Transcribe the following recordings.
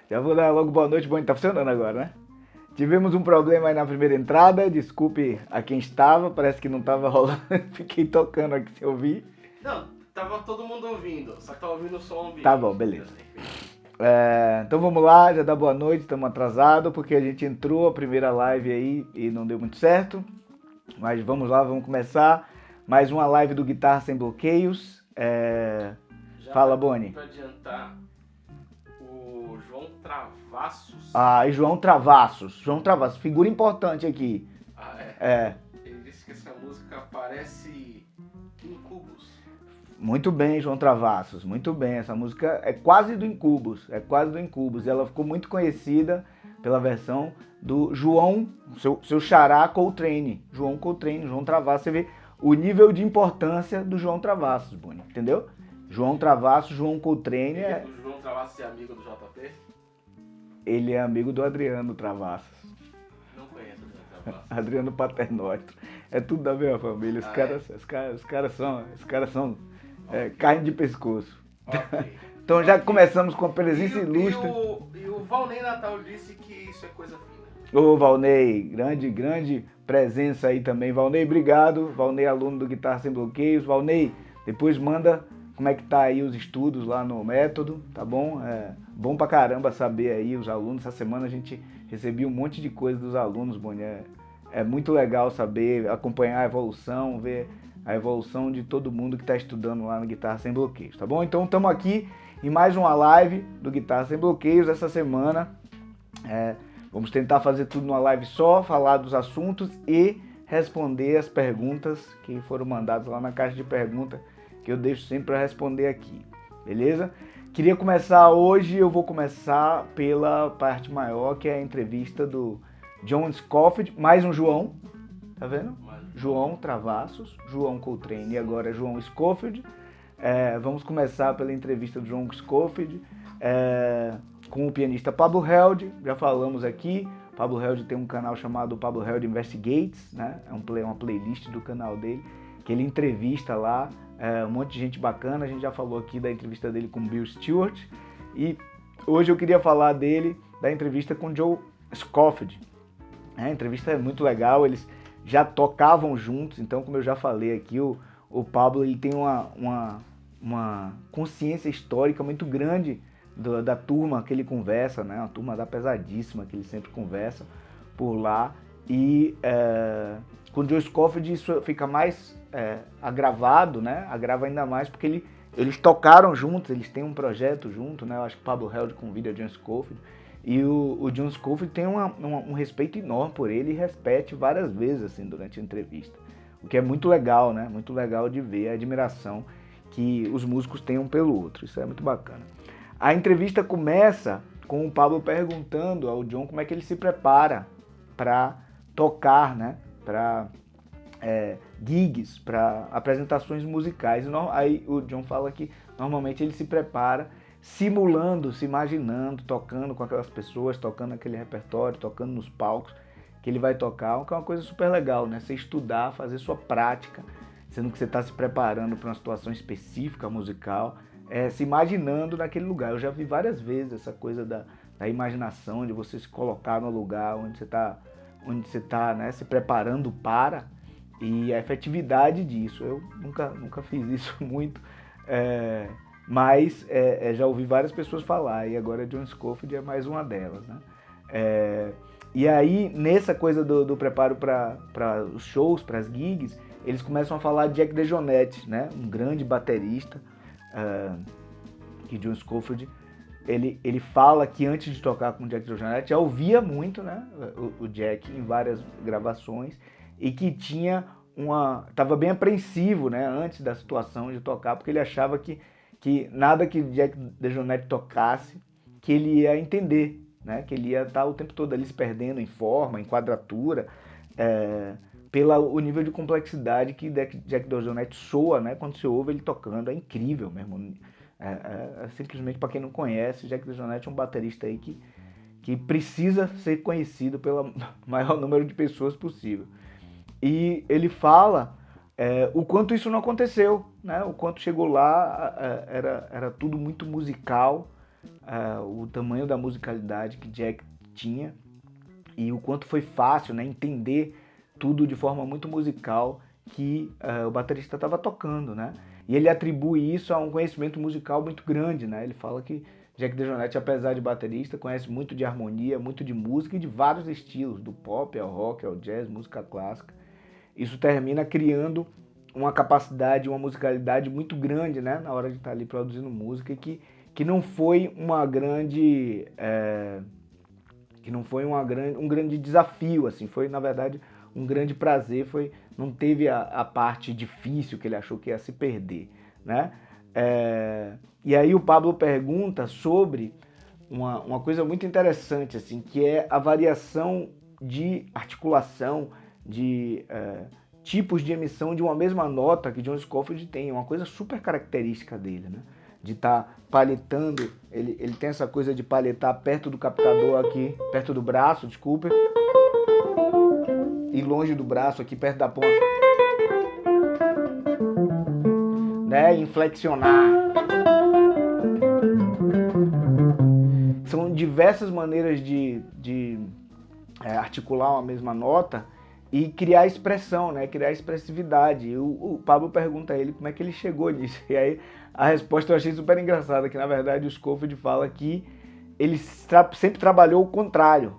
Já vou dar logo boa noite, bom, tá funcionando agora, né? Tivemos um problema aí na primeira entrada, desculpe a quem estava, parece que não estava rolando, fiquei tocando aqui sem ouvir. Não, tava todo mundo ouvindo, só que tava ouvindo só o ambiente. Tá bom, beleza. Então vamos lá, já dá boa noite, estamos atrasados porque a gente entrou a primeira live aí e não deu muito certo. Mas vamos lá, vamos começar. Mais uma live do Guitarra Sem Bloqueios. Fala, Boni. Pra adiantar, o João Travassos. E João Travassos. João Travassos, figura importante aqui. Ele disse que essa música parece Incubus. Muito bem, João Travassos, muito bem. Essa música é quase do Incubus, E ela ficou muito conhecida pela versão do João, seu xará Coltrane. João Travassos. Você vê o nível de importância do João Travassos, Boni, entendeu? João Travassos, João Coltrane O João Travassos é amigo do JP? Ele é amigo do Adriano Travassos. Não conheço o João Travassos. Adriano Paternóstro. É tudo da mesma família. Os caras são carne de pescoço. Okay. Então já começamos com a presença ilustre. E o Valnei Natal disse que isso é coisa fina. Ô Valnei, grande presença aí também. Valnei, obrigado. Valnei, aluno do Guitarra Sem Bloqueios. Valnei, depois manda como é que tá aí os estudos lá no método, tá bom? É bom pra caramba saber aí os alunos. Essa semana a gente recebeu um monte de coisa dos alunos, Boni. É muito legal saber, acompanhar a evolução, ver a evolução de todo mundo que está estudando lá no Guitarra Sem Bloqueios, tá bom? Então estamos aqui em mais uma live do Guitarra Sem Bloqueios essa semana. Vamos tentar fazer tudo numa live só, falar dos assuntos e responder as perguntas que foram mandadas lá na caixa de perguntas que eu deixo sempre para responder aqui, beleza? Queria começar hoje, eu vou começar pela parte maior, que é a entrevista do John Scofield, mais um João, tá vendo? João Travassos, João Coltrane e agora João Scofield. Vamos começar pela entrevista do João Scofield com o pianista Pablo Held. Já falamos aqui, Pablo Held tem um canal chamado Pablo Held Investigates, né? É uma playlist do canal dele, que ele entrevista lá um monte de gente bacana. A gente já falou aqui da entrevista dele com Bill Stewart e hoje eu queria falar da entrevista com Joe Scofield. A entrevista é muito legal, eles já tocavam juntos, então como eu já falei aqui, o Pablo ele tem uma consciência histórica muito grande da turma que ele conversa, né? Uma turma da pesadíssima que ele sempre conversa por lá. E com o Joe Scofield isso fica mais agravado, né? Agrava ainda mais porque eles tocaram juntos, eles têm um projeto junto, né? Eu acho que o Pablo Held convida o John Scofield. E o John Scofield tem um respeito enorme por ele e repete várias vezes assim, durante a entrevista. O que é muito legal, né? Muito legal de ver a admiração que os músicos têm um pelo outro. Isso é muito bacana. A entrevista começa com o Pablo perguntando ao John como é que ele se prepara para tocar, né? Para gigs, para apresentações musicais. Aí o John fala que normalmente ele se prepara simulando, se imaginando, tocando com aquelas pessoas, tocando aquele repertório, tocando nos palcos que ele vai tocar, que é uma coisa super legal, né? Você estudar, fazer sua prática, sendo que você está se preparando para uma situação específica musical, se imaginando naquele lugar. Eu já vi várias vezes essa coisa da imaginação, de você se colocar no lugar onde você está, né, se preparando para, e a efetividade disso. Eu nunca fiz isso muito, mas já ouvi várias pessoas falar, e agora John Scofield é mais uma delas, né? E aí, nessa coisa do preparo para os shows, para as gigs, eles começam a falar de Jack DeJohnette, né? Um grande baterista, que John Scofield, ele fala que antes de tocar com Jack DeJohnette, já ouvia muito, né? O Jack em várias gravações, e que estava bem apreensivo, né? Antes da situação de tocar, porque ele achava que nada que Jack DeJohnette tocasse, que ele ia entender, né? Que ele ia estar o tempo todo ali se perdendo em forma, em quadratura, pelo nível de complexidade que Jack DeJohnette soa, né? Quando você ouve ele tocando, é incrível mesmo. Simplesmente, para quem não conhece, Jack DeJohnette é um baterista aí que precisa ser conhecido pelo maior número de pessoas possível. E ele fala o quanto isso não aconteceu, né? O quanto chegou lá, era tudo muito musical, o tamanho da musicalidade que Jack tinha e o quanto foi fácil, né, entender tudo de forma muito musical que o baterista estava tocando, né? E ele atribui isso a um conhecimento musical muito grande, né? Ele fala que Jack DeJohnette, apesar de baterista, conhece muito de harmonia, muito de música e de vários estilos, do pop ao rock, ao jazz, música clássica. Isso termina criando uma capacidade, uma musicalidade muito grande, né? Na hora de estar ali produzindo música, que não foi uma grande... que não foi um grande desafio, assim, foi, na verdade, um grande prazer, não teve a parte difícil que ele achou que ia se perder, né? E aí o Pablo pergunta sobre uma coisa muito interessante, assim, que é a variação de articulação, de tipos de emissão de uma mesma nota que John Scofield tem, uma coisa super característica dele, né? De estar paletando, ele tem essa coisa de paletar perto do captador aqui, perto do braço, desculpa, e longe do braço aqui, perto da ponta, né? Inflexionar. São diversas maneiras de articular uma mesma nota e criar expressão, né? Criar expressividade. O Pablo pergunta a ele como é que ele chegou nisso. E aí a resposta eu achei super engraçada, que na verdade o Scofield fala que ele sempre trabalhou o contrário.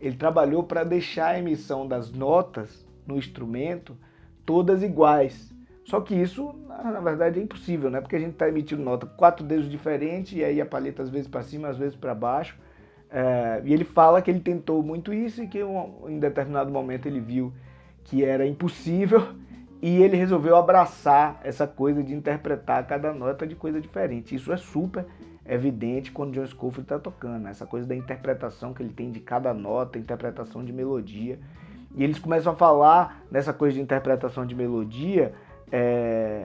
Ele trabalhou para deixar a emissão das notas no instrumento todas iguais. Só que isso, na verdade, é impossível, né? Porque a gente está emitindo nota com 4 dedos diferentes e aí a palheta às vezes para cima, às vezes para baixo. E ele fala que ele tentou muito isso e que em determinado momento ele viu que era impossível e ele resolveu abraçar essa coisa de interpretar cada nota de coisa diferente. Isso é super evidente quando John Scofield está tocando, né? Essa coisa da interpretação que ele tem de cada nota, interpretação de melodia. E eles começam a falar nessa coisa de interpretação de melodia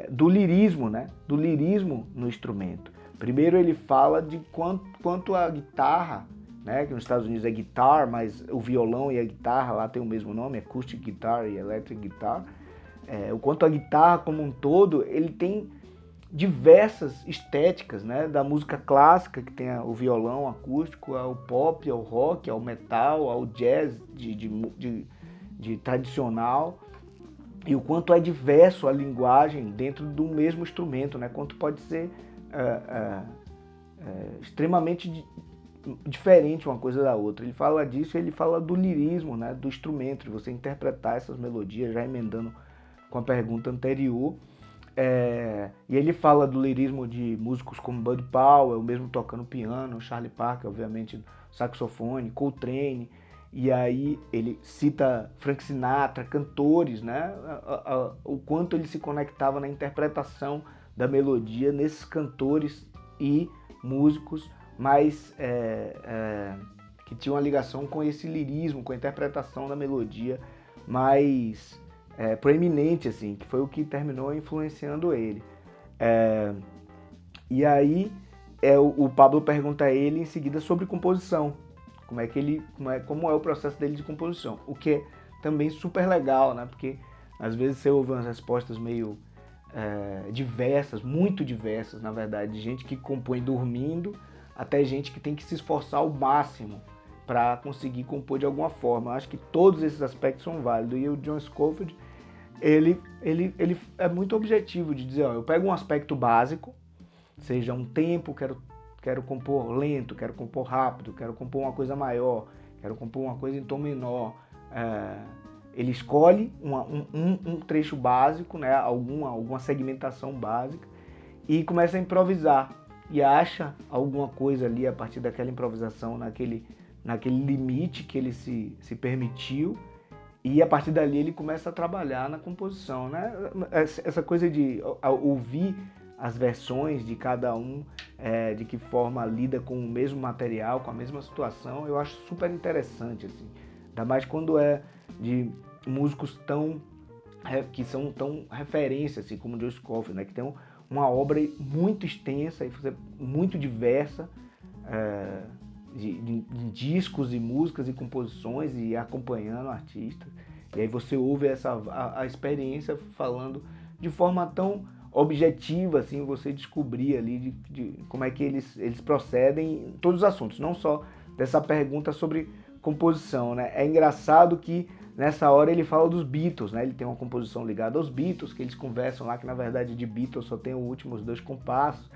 do lirismo, né? Do lirismo no instrumento. Primeiro ele fala de quanto a guitarra, né, que nos Estados Unidos é guitar, mas o violão e a guitarra lá tem o mesmo nome, acoustic guitar e electric guitar. O quanto a guitarra como um todo, ele tem diversas estéticas, né, da música clássica, que tem o violão acústico, ao pop, ao rock, ao metal, ao jazz de tradicional, e o quanto é diverso a linguagem dentro do mesmo instrumento, né, quanto pode ser extremamente diferente uma coisa da outra. Ele fala disso, ele fala do lirismo, né, do instrumento, de você interpretar essas melodias, já emendando com a pergunta anterior. E ele fala do lirismo de músicos como Bud Powell, mesmo tocando piano, Charlie Parker, obviamente, saxofone, Coltrane, e aí ele cita Frank Sinatra, cantores, né, o quanto ele se conectava na interpretação da melodia nesses cantores e músicos mais que tinham uma ligação com esse lirismo, com a interpretação da melodia mais proeminente, assim, que foi o que terminou influenciando ele. E aí o Pablo pergunta a ele em seguida sobre composição, como é o processo dele de composição, o que é também super legal, né? Porque às vezes você ouve umas respostas meio diversas, muito diversas, na verdade, de gente que compõe dormindo até gente que tem que se esforçar ao máximo para conseguir compor de alguma forma. Eu acho que todos esses aspectos são válidos. E o John Scofield, ele é muito objetivo de dizer, ó, eu pego um aspecto básico, seja um tempo, quero compor lento, quero compor rápido, quero compor uma coisa maior, quero compor uma coisa em tom menor. Ele escolhe um trecho básico, né, alguma segmentação básica e começa a improvisar. E acha alguma coisa ali a partir daquela improvisação, naquele limite que ele se permitiu, e a partir dali ele começa a trabalhar na composição, né? Essa coisa de ouvir as versões de cada um, de que forma lida com o mesmo material, com a mesma situação, eu acho super interessante, assim. Ainda mais quando é de músicos que são tão referência, assim, como o John Scofield, né? Que tem uma obra muito extensa e muito diversa, de discos e músicas e composições, e acompanhando o artista. E aí você ouve a experiência falando de forma tão objetiva, assim, você descobrir ali de como é que eles procedem em todos os assuntos, não só dessa pergunta sobre composição, né? É engraçado que nessa hora ele fala dos Beatles, né? Ele tem uma composição ligada aos Beatles, que eles conversam lá, que na verdade de Beatles só tem os últimos 2 compassos,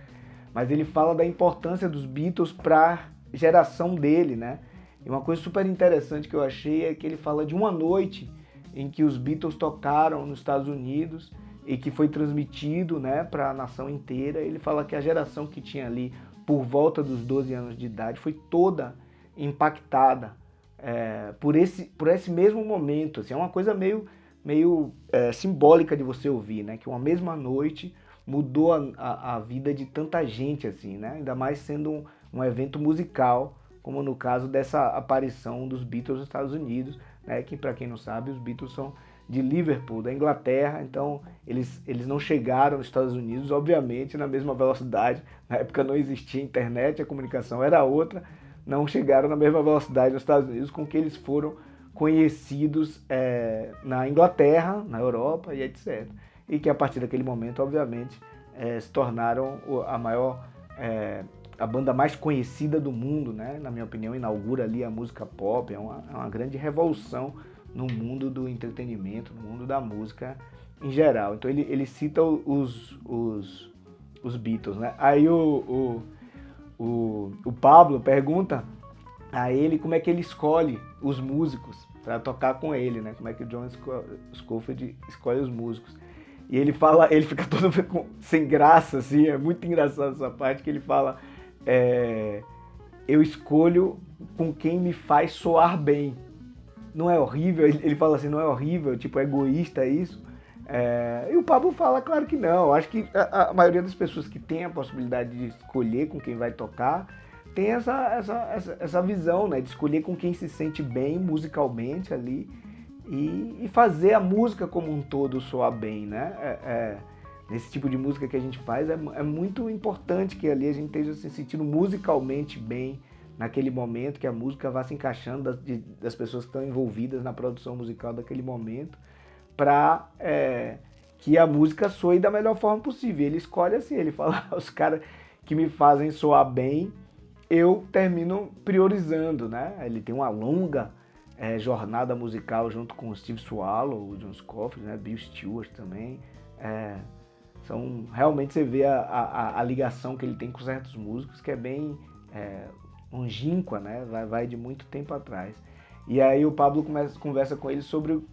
mas ele fala da importância dos Beatles para a geração dele, né? E uma coisa super interessante que eu achei é que ele fala de uma noite em que os Beatles tocaram nos Estados Unidos e que foi transmitido, né, para a nação inteira. Ele fala que a geração que tinha ali por volta dos 12 anos de idade foi toda impactada por esse mesmo momento. Assim, é uma coisa meio simbólica de você ouvir, né, que uma mesma noite mudou a vida de tanta gente, assim, né, ainda mais sendo um evento musical, como no caso dessa aparição dos Beatles nos Estados Unidos, né, que para quem não sabe, os Beatles são de Liverpool, da Inglaterra, então eles não chegaram nos Estados Unidos, obviamente, na mesma velocidade. Na época não existia internet, a comunicação era outra, não chegaram na mesma velocidade nos Estados Unidos com que eles foram conhecidos na Inglaterra, na Europa e etc. E que a partir daquele momento, obviamente, se tornaram a banda mais conhecida do mundo, né? Na minha opinião, inaugura ali a música pop, é uma grande revolução no mundo do entretenimento, no mundo da música em geral. Então ele cita os Beatles, né? Aí o Pablo pergunta a ele como é que ele escolhe os músicos para tocar com ele, né? Como é que o John Scofield escolhe os músicos. E ele fica todo sem graça, assim, é muito engraçado essa parte que ele fala, eu escolho com quem me faz soar bem. Não é horrível? Ele fala assim, não é horrível, tipo, é egoísta isso? E o Pablo fala, claro que não. Eu acho que a maioria das pessoas que tem a possibilidade de escolher com quem vai tocar, tem essa visão, né, de escolher com quem se sente bem musicalmente ali e fazer a música como um todo soar bem, né? Nesse tipo de música que a gente faz, é muito importante que ali a gente esteja se sentindo musicalmente bem, naquele momento, que a música vá se encaixando das pessoas que estão envolvidas na produção musical daquele momento, para que a música soe da melhor forma possível. Ele escolhe assim, ele fala, os caras que me fazem soar bem, eu termino priorizando, né? Ele tem uma longa jornada musical junto com o Steve Swallow, o John Scofield, né? Bill Stewart também. Realmente você vê a ligação que ele tem com certos músicos, que é bem longínqua, né? Vai de muito tempo atrás. E aí o Pablo conversa com ele sobre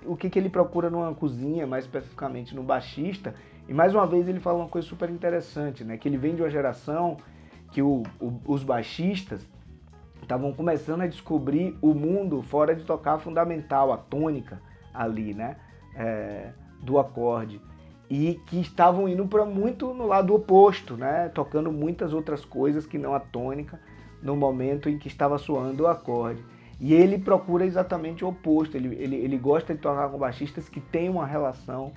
o que ele procura numa cozinha, mais especificamente no baixista. E mais uma vez ele fala uma coisa super interessante, né? Que ele vem de uma geração que os baixistas estavam começando a descobrir o mundo fora de tocar fundamental, a tônica ali, né? Do acorde. E que estavam indo para muito no lado oposto, né? Tocando muitas outras coisas que não a tônica, no momento em que estava soando o acorde. E ele procura exatamente o oposto, ele gosta de tocar com baixistas que têm uma relação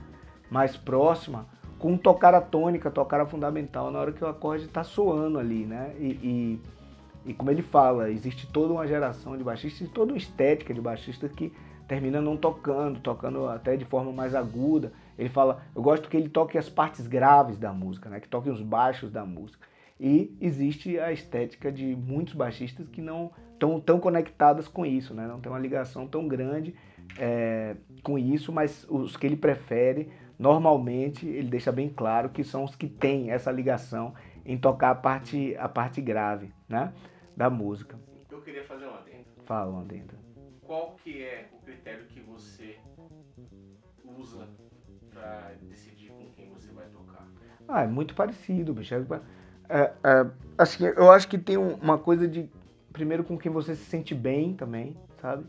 mais próxima com tocar a tônica, tocar a fundamental, na hora que o acorde está soando ali, né? E como ele fala, existe toda uma geração de baixistas, toda uma estética de baixistas que termina não tocando até de forma mais aguda. Ele fala, eu gosto que ele toque as partes graves da música, né? Que toque os baixos da música. E existe a estética de muitos baixistas que não estão tão conectadas com isso, né? Não tem uma ligação tão grande com isso, mas os que ele prefere, normalmente, ele deixa bem claro que são os que têm essa ligação em tocar a parte grave, né? Da música. Eu queria fazer uma adenda. Fala uma adenda. Qual que é o critério que você usa para decidir com quem você vai tocar? É muito parecido, bicho. Assim, eu acho que tem uma coisa de, primeiro, com quem você se sente bem também, sabe?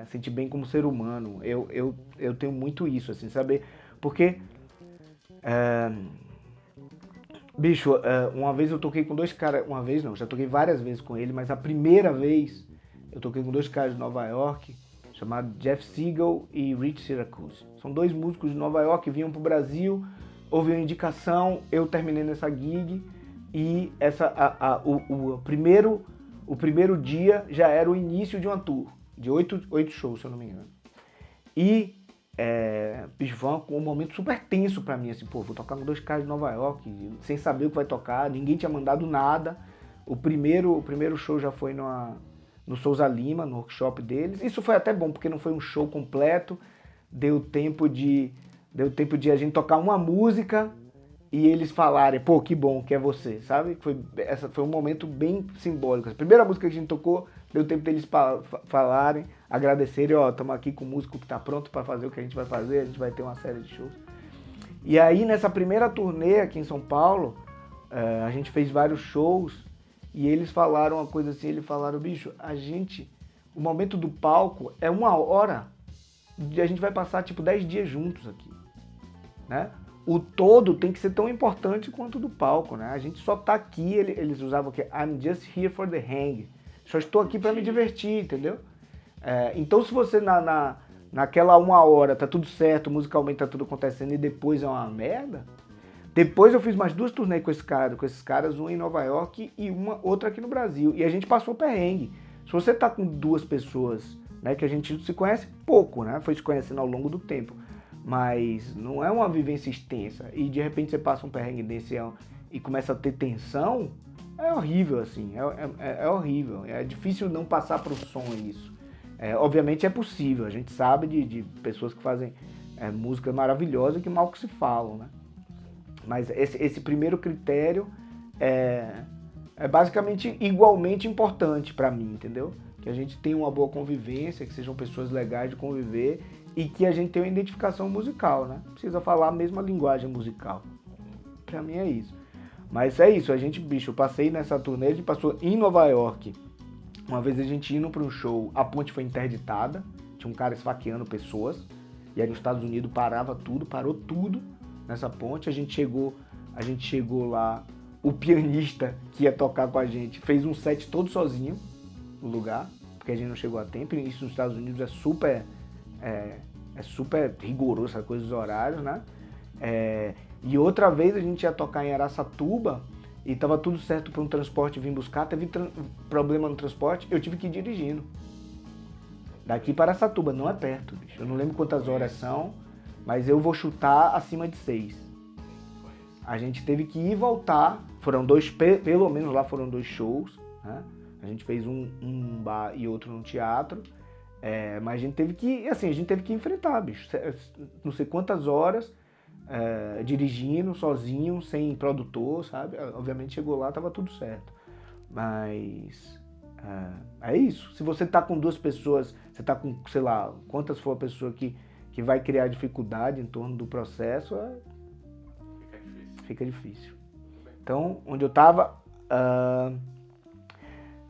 Sentir bem como ser humano. Eu tenho muito isso, assim, saber? Porque, bicho, uma vez eu toquei com 2 caras, uma vez não, já toquei várias vezes com ele, mas a primeira vez eu toquei com 2 caras de Nova York, chamados Jeff Segal e Rich Syracuse. São 2 músicos de Nova York que vinham pro Brasil, houve uma indicação, eu terminei nessa gig e o primeiro dia já era o início de uma tour, de 8 shows, se eu não me engano. E bicho, foi um momento super tenso pra mim, assim, pô, vou tocar com 2 caras de Nova York, sem saber o que vai tocar, ninguém tinha mandado nada. O primeiro show já foi no Souza Lima, no workshop deles. Isso foi até bom, porque não foi um show completo, deu tempo de a gente tocar uma música e eles falarem, pô, que bom que é você, sabe? Foi um momento bem simbólico. A primeira música que a gente tocou, deu tempo deles falarem, agradecerem, ó, estamos aqui com o músico que está pronto para fazer o que a gente vai fazer, a gente vai ter uma série de shows. E aí, nessa primeira turnê aqui em São Paulo, a gente fez vários shows e eles falaram uma coisa assim, eles falaram, bicho, o momento do palco é 1 hora, e a gente vai passar tipo 10 dias juntos aqui, né? O todo tem que ser tão importante quanto o do palco, né? A gente só tá aqui, eles usavam o que? I'm just here for the hang. Só estou aqui para me divertir, entendeu? Então se você naquela 1 hora tá tudo certo, musicalmente tá tudo acontecendo e depois é uma merda. Depois eu fiz mais 2 turnês com esses caras, uma em Nova York e outra aqui no Brasil. E a gente passou perrengue. Se você tá com 2 pessoas, né, que a gente se conhece pouco, né? Foi se conhecendo ao longo do tempo. Mas não é uma vivência extensa. E de repente você passa um perrengue desse e começa a ter tensão, é horrível, assim. É horrível. É difícil não passar pro som isso. Obviamente é possível. A gente sabe de pessoas que fazem música maravilhosa que mal que se falam, né? Mas esse primeiro critério é basicamente igualmente importante para mim, entendeu? Que a gente tenha uma boa convivência, que sejam pessoas legais de conviver e que a gente tenha uma identificação musical, né? Precisa falar a mesma linguagem musical. Pra mim é isso. Mas é isso, bicho, eu passei nessa turnê, a gente passou em Nova York. Uma vez a gente indo pra um show, a ponte foi interditada, tinha um cara esfaqueando pessoas, e aí nos Estados Unidos parou tudo nessa ponte. A gente chegou lá, o pianista que ia tocar com a gente fez um set todo sozinho no lugar, porque a gente não chegou a tempo, e isso nos Estados Unidos é super rigoroso, essa coisa dos horários, né? E outra vez a gente ia tocar em Araçatuba e tava tudo certo para um transporte vir buscar, teve problema no transporte, eu tive que ir dirigindo. Daqui para Araçatuba, não é perto, bicho. Eu não lembro quantas horas são, mas eu vou chutar acima de 6. A gente teve que ir e voltar, pelo menos lá foram 2 shows, né? A gente fez um bar e outro no teatro. Mas a gente teve que enfrentar, bicho. Não sei quantas horas dirigindo, sozinho, sem produtor, sabe? Obviamente chegou lá, tava tudo certo. Mas é isso. Se você tá com 2 pessoas, você tá com, sei lá, quantas for a pessoa que vai criar dificuldade em torno do processo, fica difícil. Então, onde eu tava...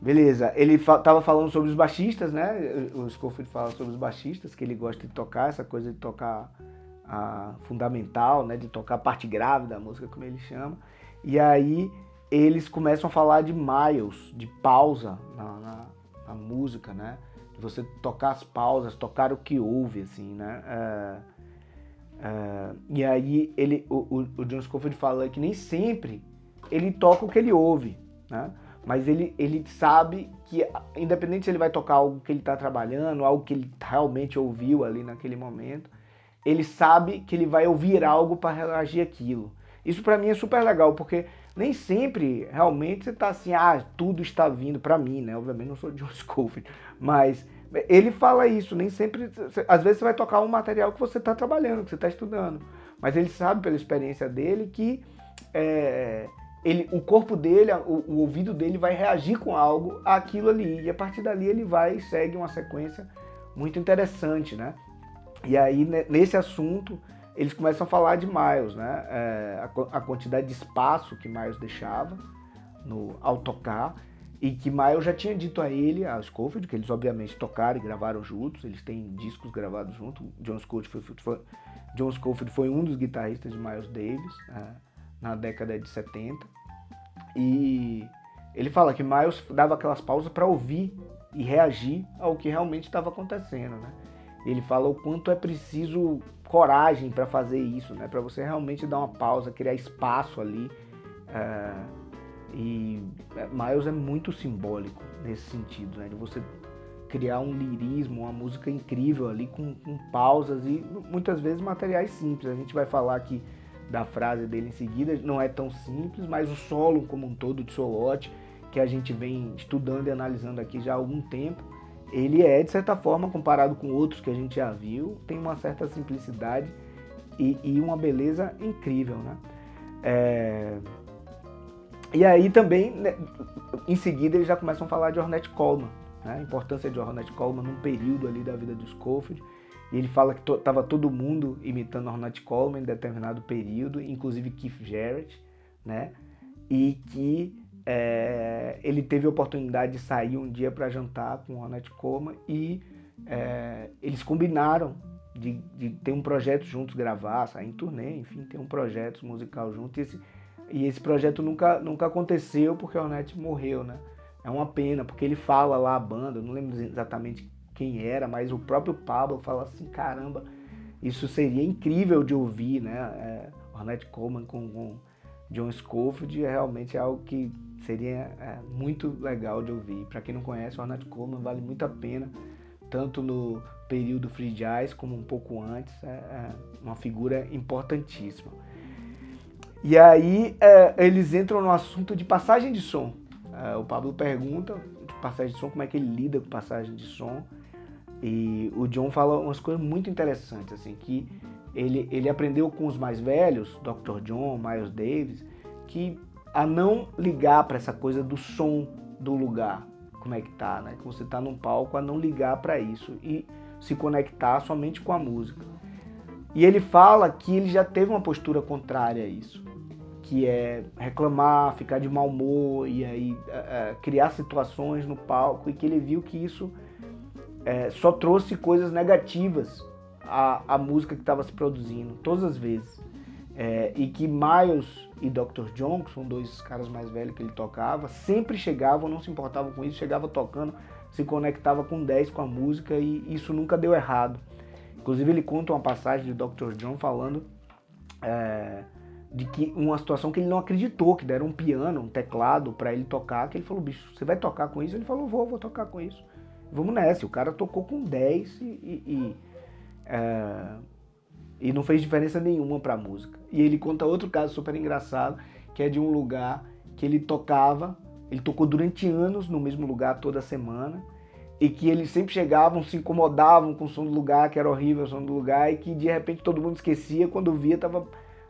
beleza, ele tava falando sobre os baixistas, né? O Scofield fala sobre os baixistas, que ele gosta de tocar, essa coisa de tocar fundamental, né? De tocar a parte grave da música, como ele chama. E aí eles começam a falar de miles, de pausa na música, né? De você tocar as pausas, tocar o que ouve, assim, né? E aí o John Scofield fala que nem sempre ele toca o que ele ouve, né? Mas ele sabe que, independente se ele vai tocar algo que ele está trabalhando, algo que ele realmente ouviu ali naquele momento, ele sabe que ele vai ouvir algo para reagir àquilo. Isso para mim é super legal, porque nem sempre realmente você está assim, tudo está vindo para mim, né? Obviamente não sou John Scofield, mas ele fala isso, nem sempre, às vezes você vai tocar um material que você está trabalhando, que você está estudando, mas ele sabe pela experiência dele que o corpo dele, o ouvido dele vai reagir com algo àquilo ali, e a partir dali ele vai e segue uma sequência muito interessante, né? E aí, nesse assunto, eles começam a falar de Miles, né? A quantidade de espaço que Miles deixava ao tocar, e que Miles já tinha dito a ele, a Scofield, que eles obviamente tocaram e gravaram juntos, eles têm discos gravados juntos. John Scofield foi um dos guitarristas de Miles Davis, na década de 70, e ele fala que Miles dava aquelas pausas para ouvir e reagir ao que realmente estava acontecendo, né? Ele fala o quanto é preciso coragem para fazer isso, né? Para você realmente dar uma pausa, criar espaço ali. E Miles é muito simbólico nesse sentido, né? De você criar um lirismo, uma música incrível ali, com pausas e muitas vezes materiais simples. A gente vai falar aqui da frase dele em seguida, não é tão simples, mas o solo como um todo de Solote, que a gente vem estudando e analisando aqui já há algum tempo, ele é, de certa forma, comparado com outros que a gente já viu, tem uma certa simplicidade e uma beleza incrível, né? E aí também, né, em seguida, eles já começam a falar de Ornette Coleman, né? A importância de Ornette Coleman num período ali da vida do Scofield. E ele fala que estava todo mundo imitando Ornette Coleman em determinado período, inclusive Keith Jarrett, né? E que ele teve a oportunidade de sair um dia para jantar com Ornette Coleman e eles combinaram de ter um projeto juntos, gravar, sair em turnê, enfim, ter um projeto musical juntos. E esse projeto nunca aconteceu porque o Ornette morreu, né? É uma pena, porque ele fala lá a banda, eu não lembro exatamente quem era, mas o próprio Pablo fala assim, caramba, isso seria incrível de ouvir, né? Ornette Coleman com John Scofield realmente é algo que seria muito legal de ouvir. Para quem não conhece, o Ornette Coleman vale muito a pena, tanto no período free jazz como um pouco antes, uma figura importantíssima. E aí eles entram no assunto de passagem de som. O Pablo pergunta de passagem de som, como é que ele lida com passagem de som. E o John fala umas coisas muito interessantes, assim, que ele aprendeu com os mais velhos, Dr. John, Miles Davis, que a não ligar para essa coisa do som do lugar, como é que tá, né? Que você tá num palco, a não ligar para isso e se conectar somente com a música. E ele fala que ele já teve uma postura contrária a isso, que é reclamar, ficar de mau humor e aí criar situações no palco, e que ele viu que isso só trouxe coisas negativas à música que estava se produzindo, todas as vezes. E que Miles e Dr. John, que são dois caras mais velhos que ele tocava, sempre chegavam, não se importavam com isso, chegava tocando, se conectava com 10 com a música e isso nunca deu errado. Inclusive ele conta uma passagem de Dr. John falando de que uma situação que ele não acreditou, que deram um piano, um teclado para ele tocar, que ele falou, bicho, você vai tocar com isso? Ele falou, vou tocar com isso. Vamos nessa. O cara tocou com 10 e não fez diferença nenhuma para a música. E ele conta outro caso super engraçado, que é de um lugar que ele tocou durante anos no mesmo lugar toda semana, e que eles sempre chegavam, se incomodavam com o som do lugar, que era horrível o som do lugar, e que de repente todo mundo esquecia, quando via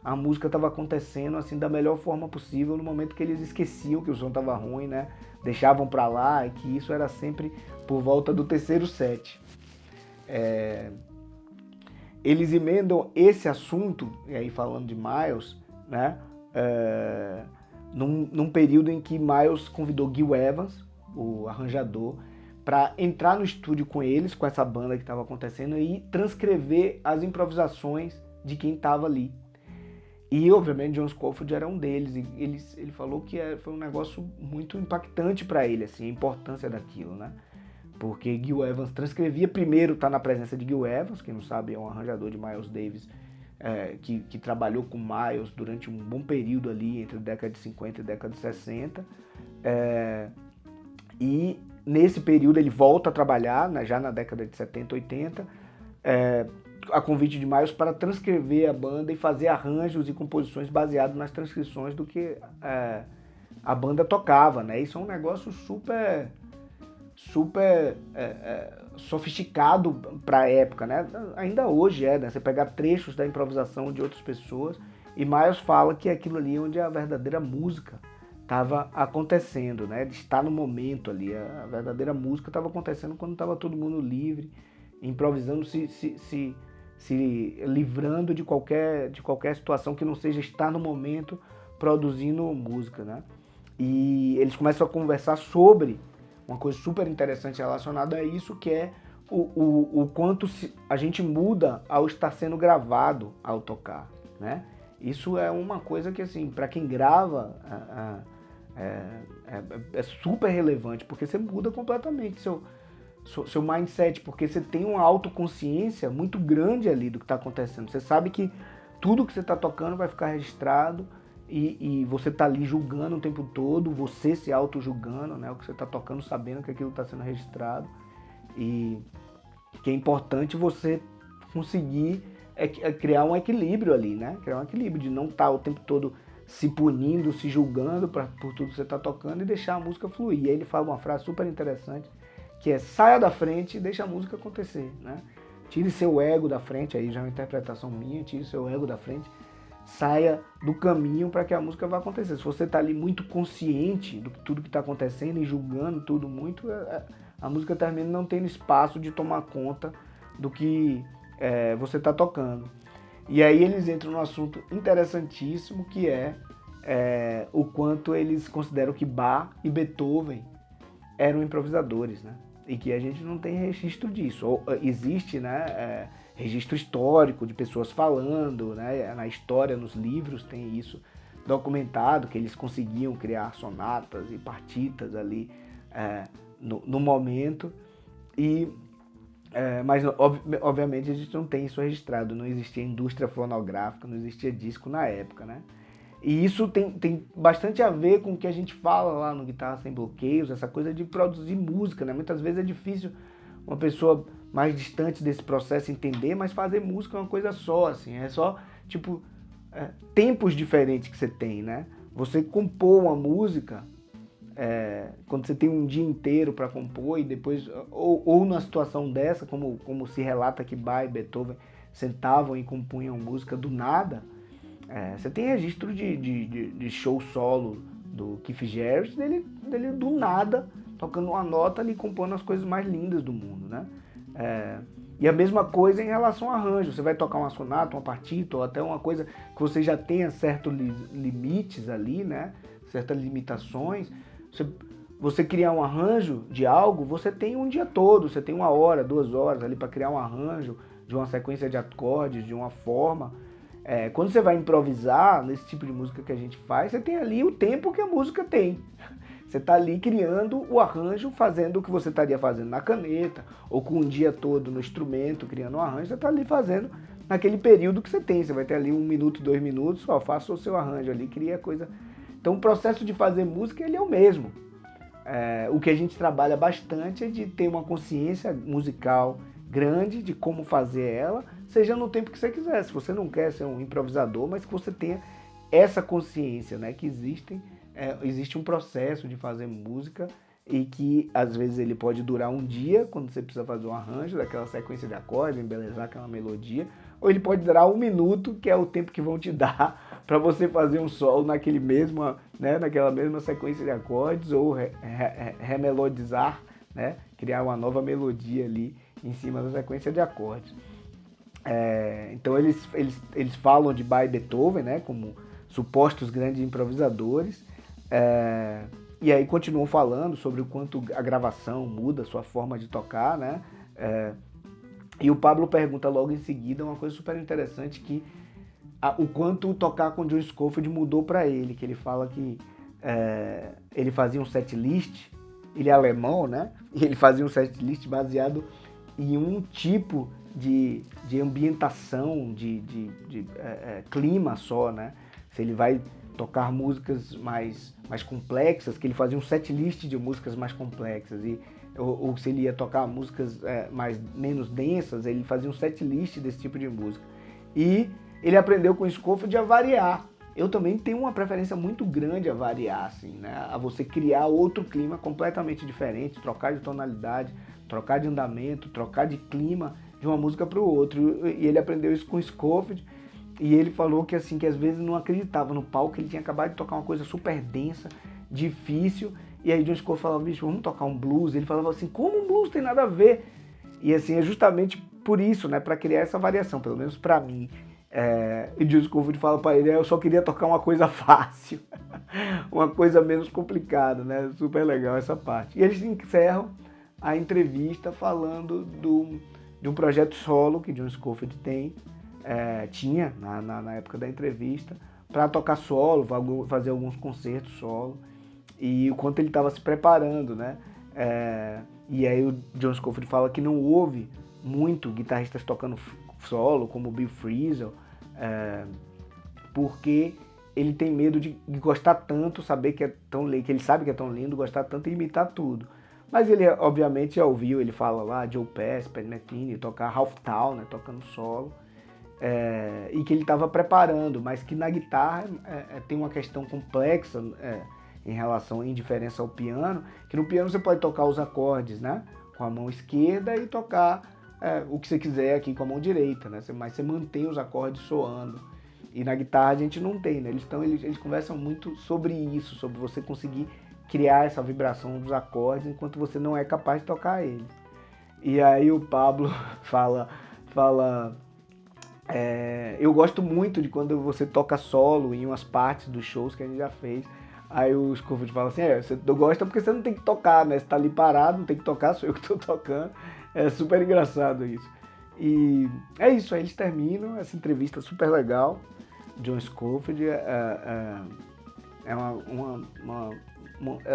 a música estava acontecendo assim da melhor forma possível, no momento que eles esqueciam que o som estava ruim, né? Deixavam para lá, e que isso era sempre por volta do terceiro set. Eles emendam esse assunto, e aí falando de Miles, né? Num período em que Miles convidou Gil Evans, o arranjador, para entrar no estúdio com eles, com essa banda que estava acontecendo, e transcrever as improvisações de quem estava ali. E, obviamente, John Scofield era um deles, e ele falou que foi um negócio muito impactante para ele, assim, a importância daquilo, né? Porque Gil Evans transcrevia, primeiro tá na presença de Gil Evans, quem não sabe é um arranjador de Miles Davis, que trabalhou com Miles durante um bom período ali, entre a década de 50 e a década de 60, e nesse período ele volta a trabalhar, né, já na década de 70, 80, a convite de Miles para transcrever a banda e fazer arranjos e composições baseados nas transcrições do que a banda tocava, né? Isso é um negócio super sofisticado para a época, né? Ainda hoje né? Você pegar trechos da improvisação de outras pessoas, e Miles fala que é aquilo ali onde a verdadeira música estava acontecendo, né? De estar no momento ali, a verdadeira música estava acontecendo quando estava todo mundo livre, improvisando, se livrando de qualquer situação que não seja estar no momento produzindo música, né? E eles começam a conversar sobre uma coisa super interessante relacionada a isso, que é o quanto a gente muda ao estar sendo gravado ao tocar, né? Isso é uma coisa que, assim, para quem grava é super relevante, porque você muda completamente seu mindset, porque você tem uma autoconsciência muito grande ali do que está acontecendo. Você sabe que tudo que você está tocando vai ficar registrado e você está ali julgando o tempo todo, você se auto-julgando, né, o que você está tocando, sabendo que aquilo está sendo registrado. E que é importante você conseguir criar um equilíbrio ali, né? Criar um equilíbrio de não estar o tempo todo se punindo, se julgando por tudo que você está tocando e deixar a música fluir. E aí ele fala uma frase super interessante, que é: saia da frente e deixa a música acontecer, né? Tire seu ego da frente, aí já é uma interpretação minha, tire seu ego da frente, saia do caminho para que a música vá acontecer. Se você está ali muito consciente de tudo que está acontecendo e julgando tudo muito, a música termina não tendo espaço de tomar conta do que você está tocando. E aí eles entram num assunto interessantíssimo, que é o quanto eles consideram que Bach e Beethoven eram improvisadores, né? E que a gente não tem registro disso. Existe, né, registro histórico de pessoas falando, né? Na história, nos livros tem isso documentado, que eles conseguiam criar sonatas e partitas ali no momento. Mas obviamente a gente não tem isso registrado, não existia indústria fonográfica, não existia disco na época, né? E isso tem bastante a ver com o que a gente fala lá no Guitarra Sem Bloqueios, essa coisa de produzir música, né? Muitas vezes é difícil uma pessoa mais distante desse processo entender, mas fazer música é uma coisa só, assim, é só, tipo, tempos diferentes que você tem, né? Você compor uma música, quando você tem um dia inteiro para compor e depois, ou numa situação dessa, como se relata que Bach e Beethoven sentavam e compunham música do nada. Você tem registro de show solo do Keith Jarrett, dele do nada, tocando uma nota ali, compondo as coisas mais lindas do mundo, né? E a mesma coisa em relação ao arranjo. Você vai tocar uma sonata, uma partita, ou até uma coisa que você já tenha certos limites ali, né? Certas limitações. Você criar um arranjo de algo, você tem um dia todo, você tem 1 hora, 2 horas ali para criar um arranjo de uma sequência de acordes, de uma forma. Quando você vai improvisar nesse tipo de música que a gente faz, você tem ali o tempo que a música tem. Você está ali criando o arranjo, fazendo o que você estaria fazendo na caneta, ou com um dia todo no instrumento, criando um arranjo, você está ali fazendo naquele período que você tem. Você vai ter ali 1 minuto, 2 minutos, faça o seu arranjo ali, cria a coisa. Então o processo de fazer música ele é o mesmo. O que a gente trabalha bastante é de ter uma consciência musical grande de como fazer ela, seja no tempo que você quiser. Se você não quer ser um improvisador, mas que você tenha essa consciência, né, que existe um processo de fazer música e que às vezes ele pode durar um dia, quando você precisa fazer um arranjo daquela sequência de acordes, embelezar aquela melodia, ou ele pode durar 1 minuto, que é o tempo que vão te dar para você fazer um solo naquela mesma sequência de acordes, ou remelodizar, né, criar uma nova melodia ali em cima da sequência de acordes. Então eles falam de Bach e Beethoven, né, como supostos grandes improvisadores, e aí continuam falando sobre o quanto a gravação muda a sua forma de tocar, né? E o Pablo pergunta logo em seguida uma coisa super interessante, que o quanto tocar com John Scofield mudou para ele, que ele fala que ele fazia um set list, ele é alemão, né? E ele fazia um set list baseado em um tipo de ambientação, de clima só, né? Se ele vai tocar músicas mais complexas, que ele fazia um set list de músicas mais complexas, ou se ele ia tocar músicas menos densas, ele fazia um set list desse tipo de música. E ele aprendeu com o Scofield a variar. Eu também tenho uma preferência muito grande a variar, assim, né? A você criar outro clima completamente diferente, trocar de tonalidade, trocar de andamento, trocar de clima de uma música para o outro. E ele aprendeu isso com o Scofield. E ele falou que, assim, que às vezes não acreditava no palco, ele tinha acabado de tocar uma coisa super densa, difícil, e aí John Scofield falava: bicho, vamos tocar um blues. Ele falava assim: como um blues tem nada a ver? E assim, é justamente por isso, né, para criar essa variação, pelo menos para mim. E John Scofield fala para ele: eu só queria tocar uma coisa fácil, uma coisa menos complicada, né? Super legal essa parte. E eles encerram a entrevista falando de um projeto solo que John Scofield tinha na época da entrevista, para tocar solo, fazer alguns concertos solo, e o quanto ele estava se preparando, né? E aí o John Scofield fala que não houve muito guitarristas tocando solo, como o Bill Frisell, porque ele tem medo de gostar tanto, saber que é tão que ele sabe que é tão lindo, gostar tanto e imitar tudo. Mas ele, obviamente, já ouviu, ele fala lá Joe Pass, Pat Metheny, tocar Halftown, né, tocando solo, e que ele estava preparando, mas que na guitarra tem uma questão complexa em relação à indiferença ao piano, que no piano você pode tocar os acordes, né, com a mão esquerda e tocar o que você quiser aqui com a mão direita, né, mas você mantém os acordes soando. E na guitarra a gente não tem, né? Eles conversam muito sobre isso, sobre você conseguir criar essa vibração dos acordes enquanto você não é capaz de tocar eles. E aí o Pablo fala eu gosto muito de quando você toca solo em umas partes dos shows que a gente já fez. Aí o Scofield fala assim, você gosta porque você não tem que tocar, né? Você tá ali parado, não tem que tocar, sou eu que tô tocando. É super engraçado isso. E é isso, aí eles terminam essa entrevista super legal. John Scofield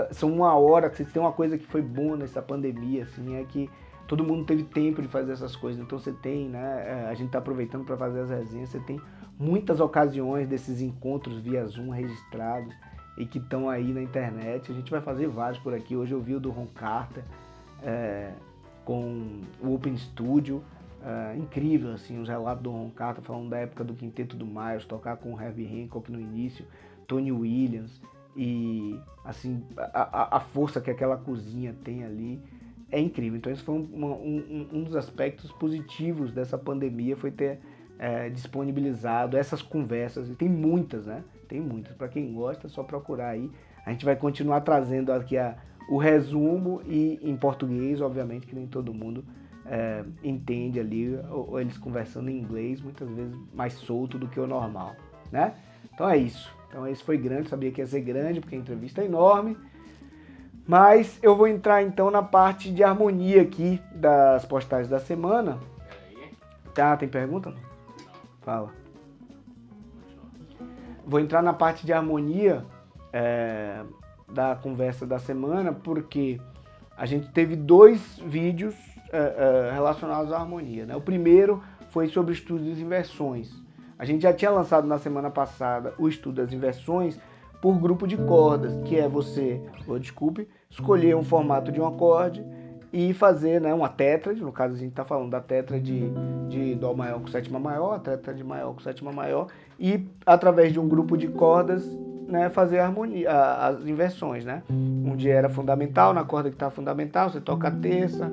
são 1 hora. Se tem uma coisa que foi boa nessa pandemia, assim, é que todo mundo teve tempo de fazer essas coisas. Então você tem, né? A gente está aproveitando para fazer as resenhas. Você tem muitas ocasiões desses encontros via Zoom registrados e que estão aí na internet. A gente vai fazer vários por aqui. Hoje eu vi o do Ron Carter com o Open Studio. Incrível, assim, os relatos do Ron Carter falando da época do Quinteto do Miles, tocar com o Herbie Hancock no início, Tony Williams, e assim, a força que aquela cozinha tem ali é incrível. Então esse foi um dos aspectos positivos dessa pandemia, foi ter disponibilizado essas conversas, e tem muitas, né? Tem muitas, para quem gosta é só procurar aí. A gente vai continuar trazendo aqui o resumo e em português, obviamente que nem todo mundo entende ali, ou eles conversando em inglês, muitas vezes mais solto do que o normal, né? Então é isso. Então esse foi grande, sabia que ia ser grande, porque a entrevista é enorme. Mas eu vou entrar então na parte de harmonia aqui das postagens da semana. Tá, tem pergunta? Fala. Vou entrar na parte de harmonia da conversa da semana, porque a gente teve 2 vídeos relacionados à harmonia, né? O primeiro foi sobre o estudo das inversões. A gente já tinha lançado na semana passada o estudo das inversões por grupo de cordas, que é você, escolher um formato de um acorde e fazer, né, uma tétrade. No caso a gente está falando da tétrade de Dó maior com sétima maior, a tétrade de maior com sétima maior, e através de um grupo de cordas, né, fazer a harmonia, as inversões, né? Onde era fundamental, na corda que está fundamental, você toca a terça,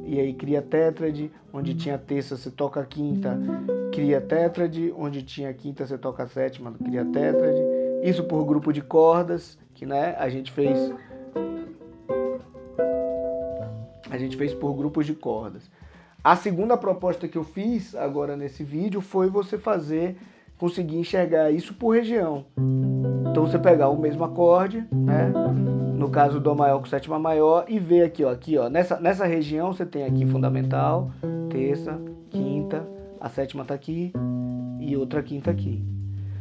e aí cria tétrade. Onde tinha terça, você toca a quinta, cria tétrade. Onde tinha quinta, você toca a sétima, cria tétrade. Isso por grupo de cordas, que, né, a gente fez por grupos de cordas. A segunda proposta que eu fiz agora nesse vídeo foi você conseguir enxergar isso por região. Então você pegar o mesmo acorde, né? No caso Dó maior com sétima maior, e ver aqui, ó, nessa região você tem aqui fundamental, terça, quinta, a sétima tá aqui e outra quinta aqui.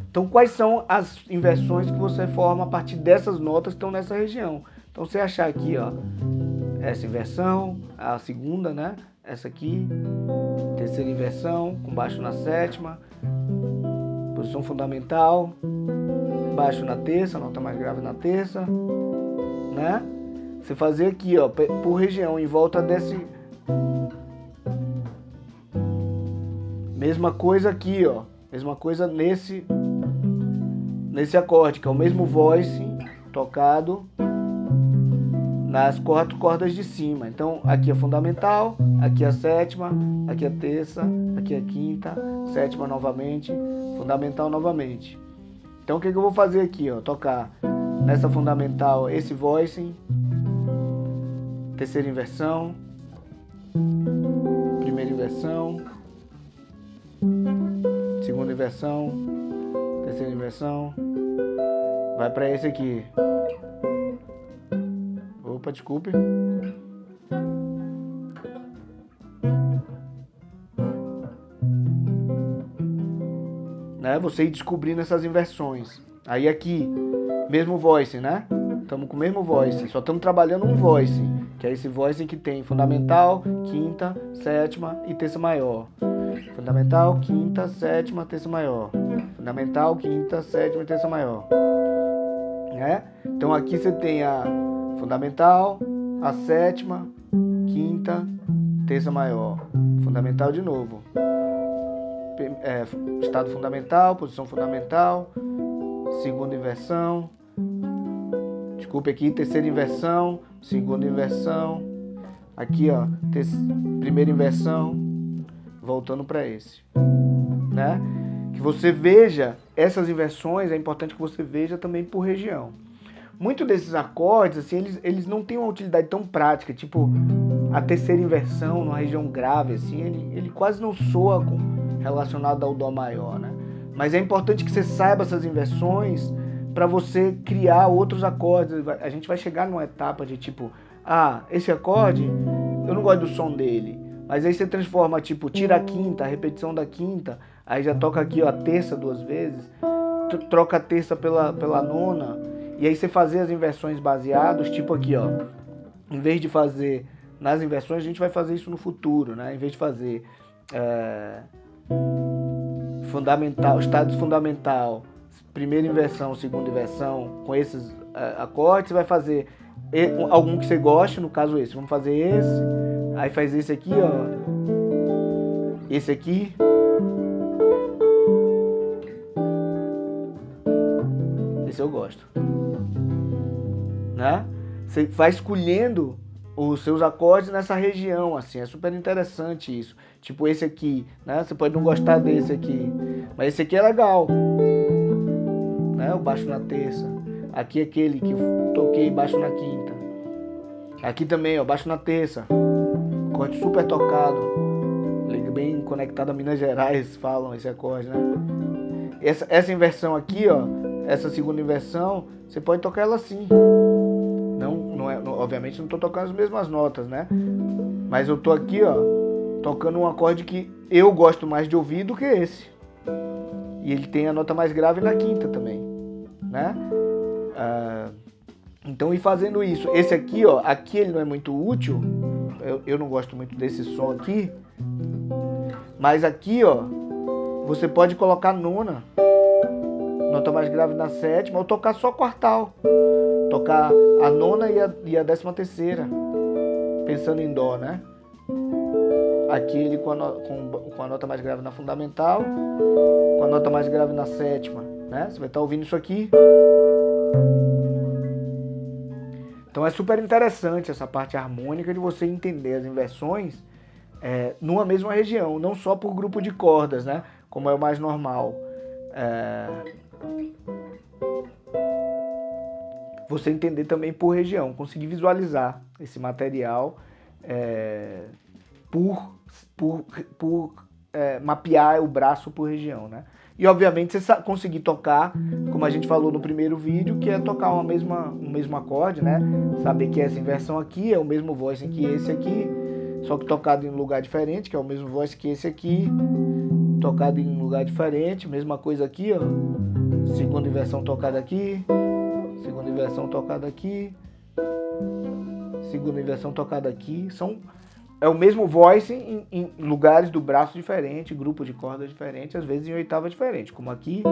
Então quais são as inversões que você forma a partir dessas notas que estão nessa região? Então você achar aqui, ó, essa inversão, a segunda, né? Essa aqui, terceira inversão, com baixo na sétima, posição fundamental, baixo na terça, nota mais grave na terça, né? Você fazer aqui, ó, por região, em volta desse. Mesma coisa aqui, ó. Mesma coisa nesse acorde, que é o mesmo voice tocado nas 4 cordas de cima. Então, aqui é fundamental, aqui é a sétima, aqui é a terça, aqui é a quinta, sétima novamente, fundamental novamente. Então, o que eu vou fazer aqui, ó? Tocar nessa fundamental esse voicing, terceira inversão, primeira inversão, segunda inversão, terceira inversão, vai para esse aqui. Opa, desculpe. Né? Você ir descobrindo essas inversões. Aí aqui, mesmo voicing, né? Estamos com o mesmo voicing, só estamos trabalhando um voicing, que é esse voicing que tem fundamental, quinta, sétima e terça maior. Fundamental, quinta, sétima, terça maior. Fundamental, quinta, sétima e terça maior. Né? Então aqui você tem a fundamental, a sétima, quinta, terça maior. Fundamental de novo. Estado fundamental, posição fundamental, segunda inversão. Desculpe aqui, terceira inversão, segunda inversão. Aqui, ó, primeira inversão, voltando para esse, né? Que você veja essas inversões, é importante que você veja também por região. Muitos desses acordes, assim, eles não têm uma utilidade tão prática, tipo a terceira inversão numa região grave, assim, ele quase não soa relacionado ao dó maior, né? Mas é importante que você saiba essas inversões para você criar outros acordes. A gente vai chegar numa etapa de tipo, esse acorde, eu não gosto do som dele, mas aí você transforma, tipo, tira a quinta, a repetição da quinta, aí já toca aqui, ó, a terça 2 vezes, troca a terça pela nona, e aí você fazer as inversões baseados, tipo aqui, ó, em vez de fazer nas inversões, a gente vai fazer isso no futuro, né? Em vez de fazer fundamental, estado fundamental, primeira inversão, segunda inversão, com esses acordes, você vai fazer algum que você goste, no caso esse. Vamos fazer esse, aí faz esse aqui, ó. Esse aqui. Esse eu gosto. Né? Você vai escolhendo os seus acordes nessa região, assim. É super interessante isso. Tipo esse aqui, né? Você pode não gostar desse aqui, mas esse aqui é legal. Né? O baixo na terça. Aqui aquele que eu toquei baixo na quinta. Aqui também, ó, baixo na terça. Acorde super tocado. Bem conectado a Minas Gerais, falam esse acorde, né? Essa inversão aqui, ó, essa segunda inversão, você pode tocar ela assim. Obviamente não tô tocando as mesmas notas, né? Mas eu tô aqui, ó, tocando um acorde que eu gosto mais de ouvir do que esse. E ele tem a nota mais grave na quinta também, né? Então, ir fazendo isso. Esse aqui, ó, aqui ele não é muito útil. Eu não gosto muito desse som aqui. Mas aqui, ó, você pode colocar nona, nota mais grave na sétima, ou tocar só quartal. Tocar a nona e a 13ª, pensando em dó, né? Aqui ele com a nota mais grave na fundamental, com a nota mais grave na sétima, né? Você vai estar ouvindo isso aqui. Então é super interessante essa parte harmônica de você entender as inversões numa mesma região, não só por grupo de cordas, né? Como é o mais normal. Você entender também por região, conseguir visualizar esse material por mapear o braço por região, né? E obviamente você conseguir tocar, como a gente falou no primeiro vídeo, que é tocar um mesmo acorde, né? Saber que essa inversão aqui é o mesmo voicing que esse aqui, só que tocado em um lugar diferente, que é o mesmo voice que esse aqui, tocado em um lugar diferente, mesma coisa aqui, ó. Segunda inversão tocada aqui, segunda inversão tocada aqui, segunda inversão tocada aqui. É o mesmo voice em lugares do braço diferente, grupo de cordas diferentes, às vezes em oitava diferente. Como aqui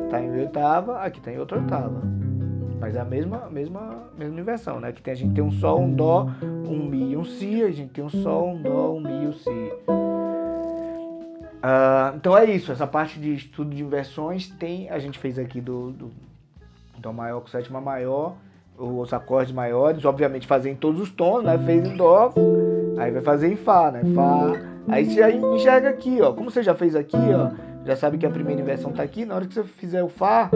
está em oitava, aqui está em outra oitava. Mas é a mesma inversão, né? Que a gente tem um Sol, um Dó, um Mi e um Si, a gente tem um Sol, um Dó, um Mi e um Si. Então é isso, essa parte de estudo de inversões a gente fez aqui do Dó maior com sétima maior, os acordes maiores, obviamente fazer em todos os tons, né? Fez em Dó, aí vai fazer em Fá, né? Fá, aí você já enxerga aqui, ó. Como você já fez aqui, ó, já sabe que a primeira inversão tá aqui, na hora que você fizer o Fá,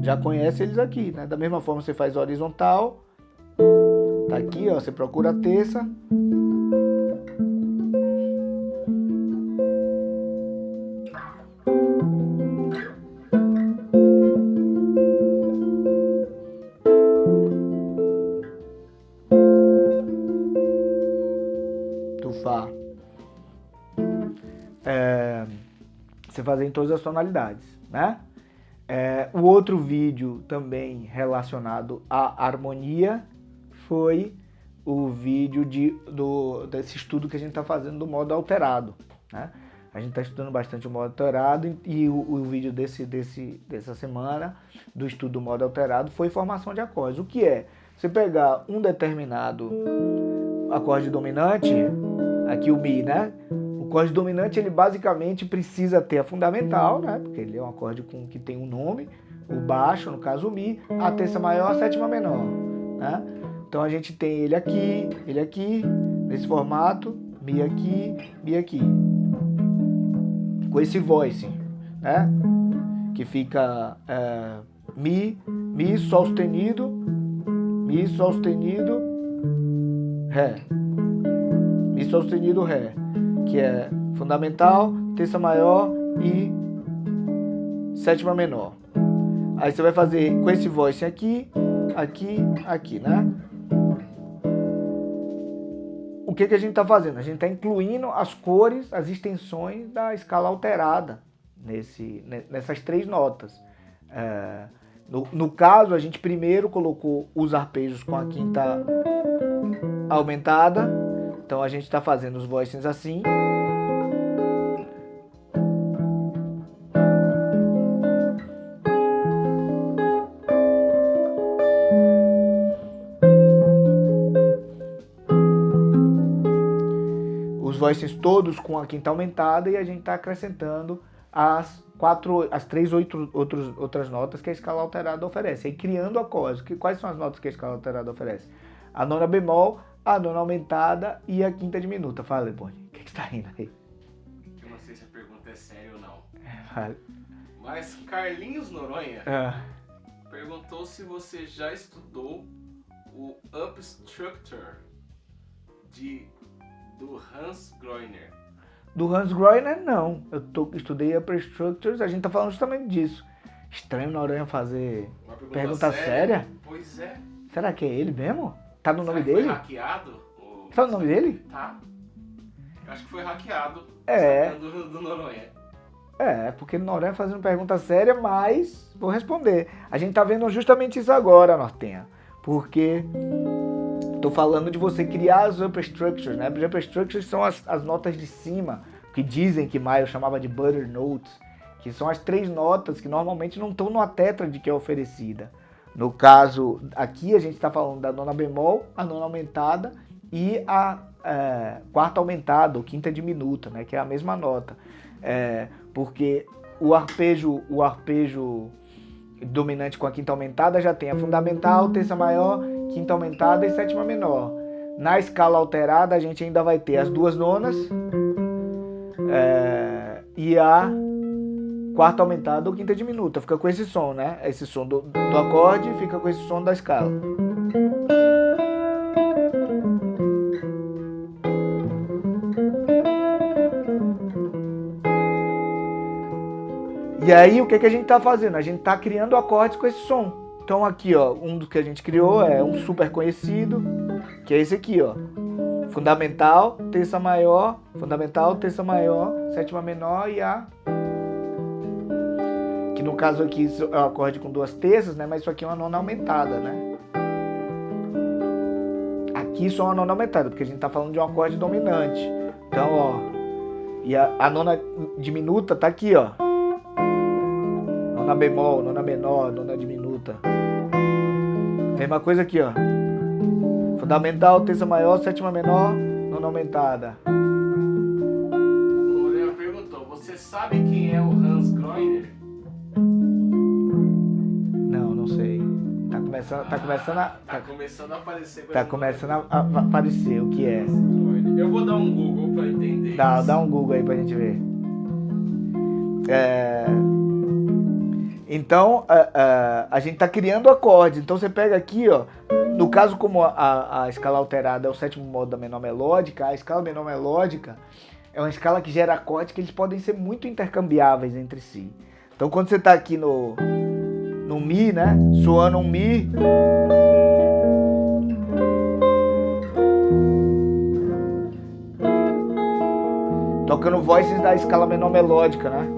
já conhece eles aqui, né? Da mesma forma você faz horizontal, tá aqui, ó, você procura a terça, do Fá, você fazer em todas as tonalidades, né? O outro vídeo também relacionado à harmonia foi o vídeo desse estudo que a gente está fazendo do modo alterado, né? A gente está estudando bastante o modo alterado e o vídeo dessa semana, do estudo do modo alterado, foi formação de acordes. O que é? Você pegar um determinado acorde dominante, aqui o Mi, né? O acorde dominante, ele basicamente precisa ter a fundamental, né? Porque ele é um acorde que tem um nome, o baixo, no caso o Mi, a terça maior, a sétima menor, né? Então a gente tem ele aqui, nesse formato, Mi aqui, com esse voicing, né? Que fica Mi, Sol sustenido, Ré, Mi, Sol sustenido, Ré, que é fundamental, terça maior e sétima menor. Aí você vai fazer com esse voicing aqui, né? O que a gente está fazendo? A gente está incluindo as cores, as extensões da escala alterada nessas 3 notas. No caso, a gente primeiro colocou os arpejos com a quinta aumentada. Então a gente está fazendo os voicings assim. Os voicings todos com a quinta aumentada e a gente está acrescentando as 3 outras notas que a escala alterada oferece. Aí criando acordes. Quais são as notas que a escala alterada oferece? A nona bemol, a nona aumentada e a quinta diminuta. Fala, Boni, o que está rindo aí? Eu não sei se a pergunta é séria ou não. Vale. Mas Carlinhos Noronha perguntou se você já estudou o Up Structure do Hans Groener. Do Hans Groener, não. Eu estudei Upper Structures, a gente tá falando justamente disso. Estranho Noronha fazer pergunta séria? Pois é. Será que é ele mesmo? Tá no nome Será que dele? foi hackeado? Tá no nome dele? Tá. Eu acho que foi hackeado. Do Noronha. Porque Noronha fazendo pergunta séria, mas vou responder. A gente tá vendo justamente isso agora, Nortenha. Porque tô falando de você criar as upper structures, né? As upper structures são as notas de cima, que dizem que Maio chamava de butter notes, que são as 3 notas que normalmente não estão numa tétrade que é oferecida. No caso, aqui a gente está falando da nona bemol, a nona aumentada e a quarta aumentada, ou quinta diminuta, né? Que é a mesma nota. Porque o arpejo dominante com a quinta aumentada já tem a fundamental, terça maior, quinta aumentada e sétima menor. Na escala alterada a gente ainda vai ter as 2 nonas e a quarta aumentada ou quinta diminuta. Fica com esse som, né? Esse som do acorde fica com esse som da escala. E aí, o que a gente está fazendo? A gente está criando acordes com esse som. Então aqui, ó, um dos que a gente criou é um super conhecido, que é esse aqui, ó. Fundamental, terça maior, sétima menor e a... Que no caso aqui é um acorde com 2 terças, né? Mas isso aqui é uma nona aumentada, né? Aqui só uma nona aumentada, porque a gente está falando de um acorde dominante. Então, ó, e a nona diminuta tá aqui, ó. Nona bemol, nona menor, nona diminuta. Mesma coisa aqui, ó. Fundamental, terça maior, sétima menor, nona aumentada. O Léo perguntou, você sabe quem é o Hans Groener? Não sei. Tá começando a aparecer. Tá começando a aparecer o que é. Eu vou dar um Google pra entender. Dá um Google aí pra gente ver. Então, a gente está criando acordes. Então, você pega aqui, ó, no caso, como a escala alterada é o 7º modo da menor melódica, a escala menor melódica é uma escala que gera acordes que eles podem ser muito intercambiáveis entre si. Então, quando você está aqui no Mi, né, soando um Mi, tocando voices da escala menor melódica, né?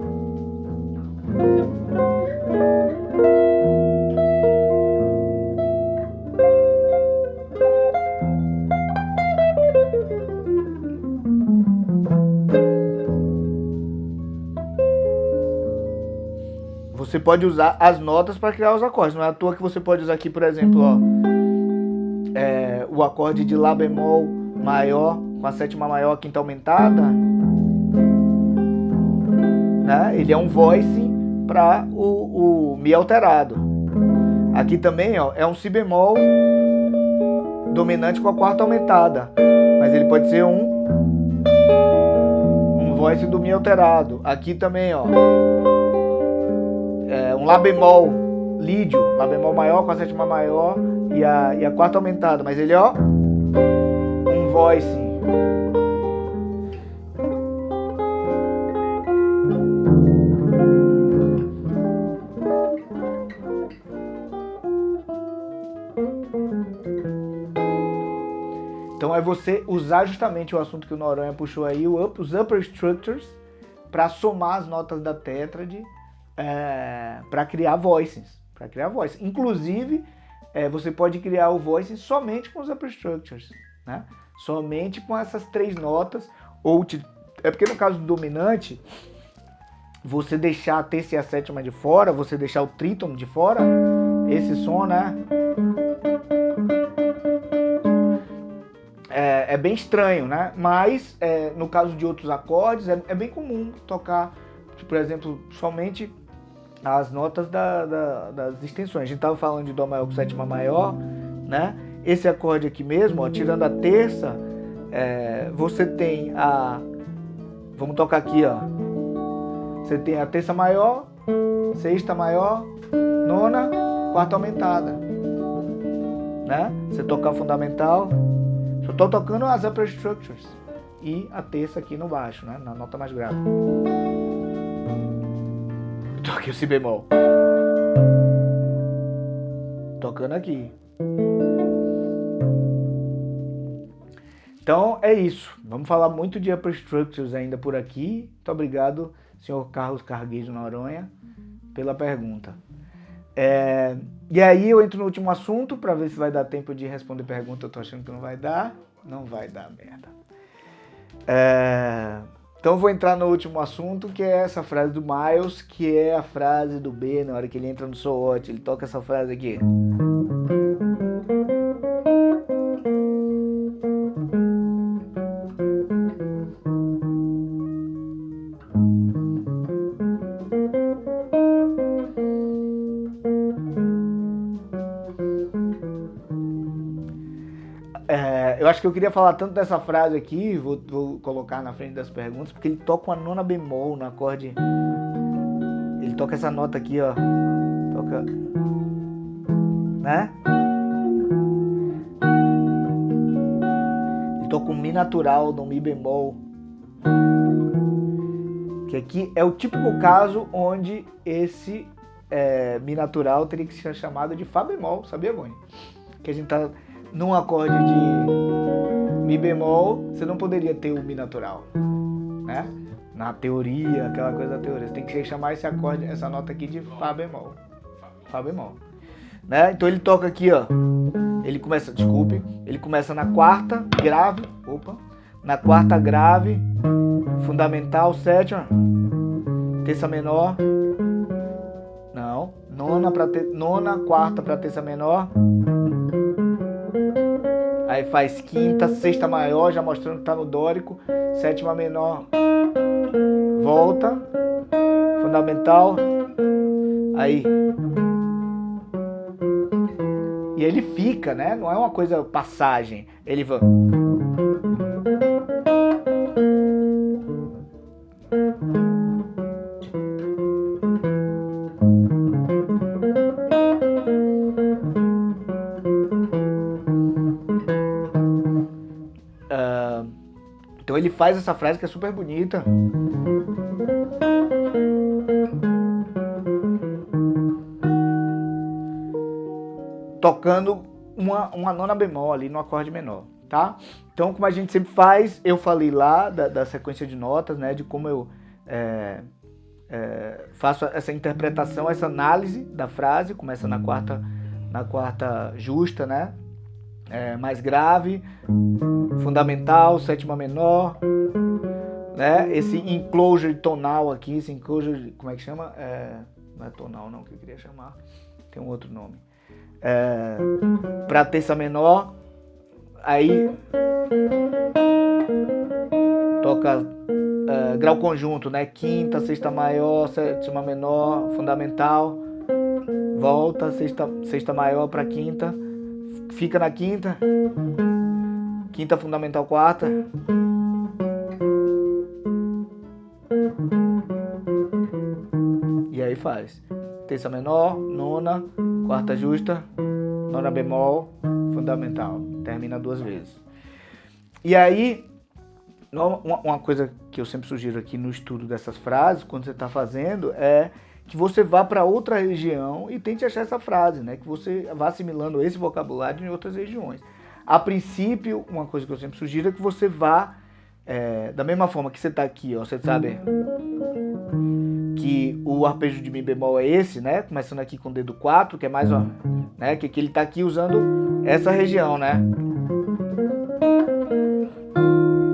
você pode usar as notas para criar os acordes. Não é à toa que você pode usar aqui, por exemplo, ó, o acorde de Lá bemol maior com a sétima maior, quinta aumentada, né? Ele é um voice para o Mi alterado. Aqui também, ó, é um Si bemol dominante com a quarta aumentada, mas ele pode ser um voice do Mi alterado. Aqui também, ó, um Lá bemol lídio, Lá bemol maior com a sétima maior e a quarta aumentada, mas ele, ó, um voice. Então é você usar justamente o assunto que o Noronha puxou aí, os upper structures, para somar as notas da tétrade, para criar voices. Inclusive, você pode criar o voice somente com os upper structures, né? Somente com essas 3 notas. É porque no caso do dominante, você deixar a terça e a sétima de fora, você deixar o trítono de fora, esse som, né? É bem estranho, né? Mas no caso de outros acordes é bem comum tocar, por exemplo, somente as notas das extensões. A gente estava falando de Dó maior com sétima maior, né? Esse acorde aqui mesmo, ó, tirando a terça, você tem a... Vamos tocar aqui, ó. Você tem a terça maior, sexta maior, nona, quarta aumentada, né? Você tocar o fundamental... Eu tô tocando as upper structures e a terça aqui no baixo, né? Na nota mais grave. Toquei o Si bemol. Tocando aqui. Então é isso. Vamos falar muito de upper structures ainda por aqui. Muito obrigado, senhor Carlos Carguejo Noronha, pela pergunta. E aí eu entro no último assunto para ver se vai dar tempo de responder pergunta. Eu tô achando que não vai dar. Não vai dar merda. Então eu vou entrar no último assunto, que é essa frase do Miles, que é a frase do B na hora que ele entra no So What. Ele toca essa frase aqui. Eu acho que eu queria falar tanto dessa frase aqui, vou colocar na frente das perguntas, porque ele toca uma nona bemol no acorde. Ele toca essa nota aqui, ó. Toca... Né? Ele toca um Mi natural no Mi bemol. Que aqui é o típico caso onde esse Mi natural teria que ser chamado de Fá bemol, sabia, Boni? Que a gente tá... Num acorde de Mi bemol, você não poderia ter o Mi natural, né? Na teoria, aquela coisa da teoria. Você tem que chamar esse acorde, essa nota aqui de Fá bemol. Fá bemol. Né? Então ele toca aqui, ó. Ele começa na quarta grave. Na quarta grave, fundamental, sétima, terça menor. Não. Nona, quarta para terça menor. Aí faz quinta, sexta maior, já mostrando que tá no dórico. Sétima menor, volta, fundamental. Aí. E ele fica, né? Não é uma coisa passagem. Ele vai. Então ele faz essa frase que é super bonita. Tocando uma nona bemol ali no acorde menor, tá? Então, como a gente sempre faz, eu falei lá da sequência de notas, né? De como eu faço essa interpretação, essa análise da frase. Começa na quarta justa, né? Mais grave, fundamental, sétima menor, né? Esse enclosure tonal aqui, esse enclosure, como é que chama? Não é tonal não que eu queria chamar, tem um outro nome. Para terça menor, aí toca grau conjunto, né? Quinta, sexta maior, sétima menor, fundamental, volta, sexta maior para quinta, fica na quinta, quinta fundamental, quarta, e aí faz terça menor, nona, quarta justa, nona bemol, fundamental, termina 2 vezes. E aí, uma coisa que eu sempre sugiro aqui no estudo dessas frases, quando você está fazendo, é que você vá para outra região e tente achar essa frase, né? Que você vá assimilando esse vocabulário em outras regiões. A princípio, uma coisa que eu sempre sugiro é que você vá, da mesma forma que você está aqui, ó, você sabe que o arpejo de Mi bemol é esse, né? Começando aqui com o dedo 4, que é mais, ó, né? Que ele está aqui usando essa região, né?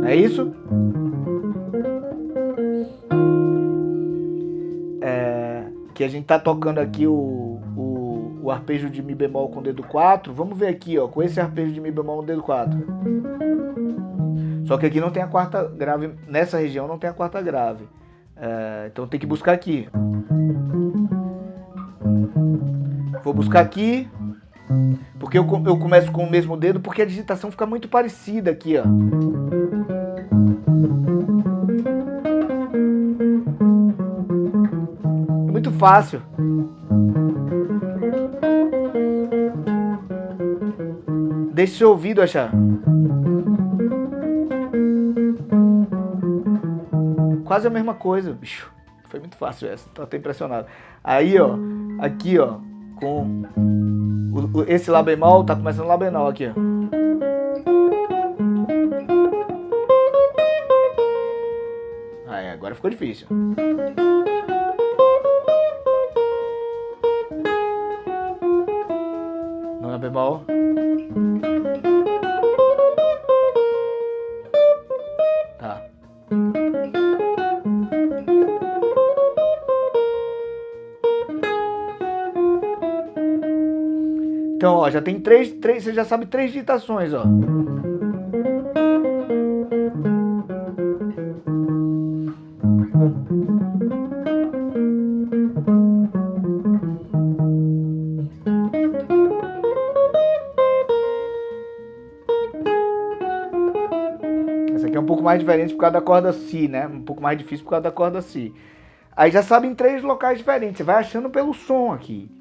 É isso? Que a gente tá tocando aqui o arpejo de Mi bemol com o dedo 4. Vamos ver aqui, ó, com esse arpejo de Mi bemol no dedo 4. Só que aqui não tem a quarta grave, nessa região não tem a quarta grave. Então tem que buscar aqui. Vou buscar aqui, porque eu começo com o mesmo dedo, porque a digitação fica muito parecida aqui, ó. É muito fácil. Deixe seu ouvido achar. Quase a mesma coisa, bicho. Foi muito fácil essa, tô até impressionado. Aí, ó, aqui, ó, com esse Lá bemol, tá começando Lá bemol aqui, ó. Aí, agora ficou difícil. Nona bemol. Tá. Então, ó, já tem três, você já sabe 3 digitações, ó. Essa aqui é um pouco mais diferente por causa da corda Si, né? Um pouco mais difícil por causa da corda Si. Aí já sabe em 3 locais diferentes, você vai achando pelo som aqui.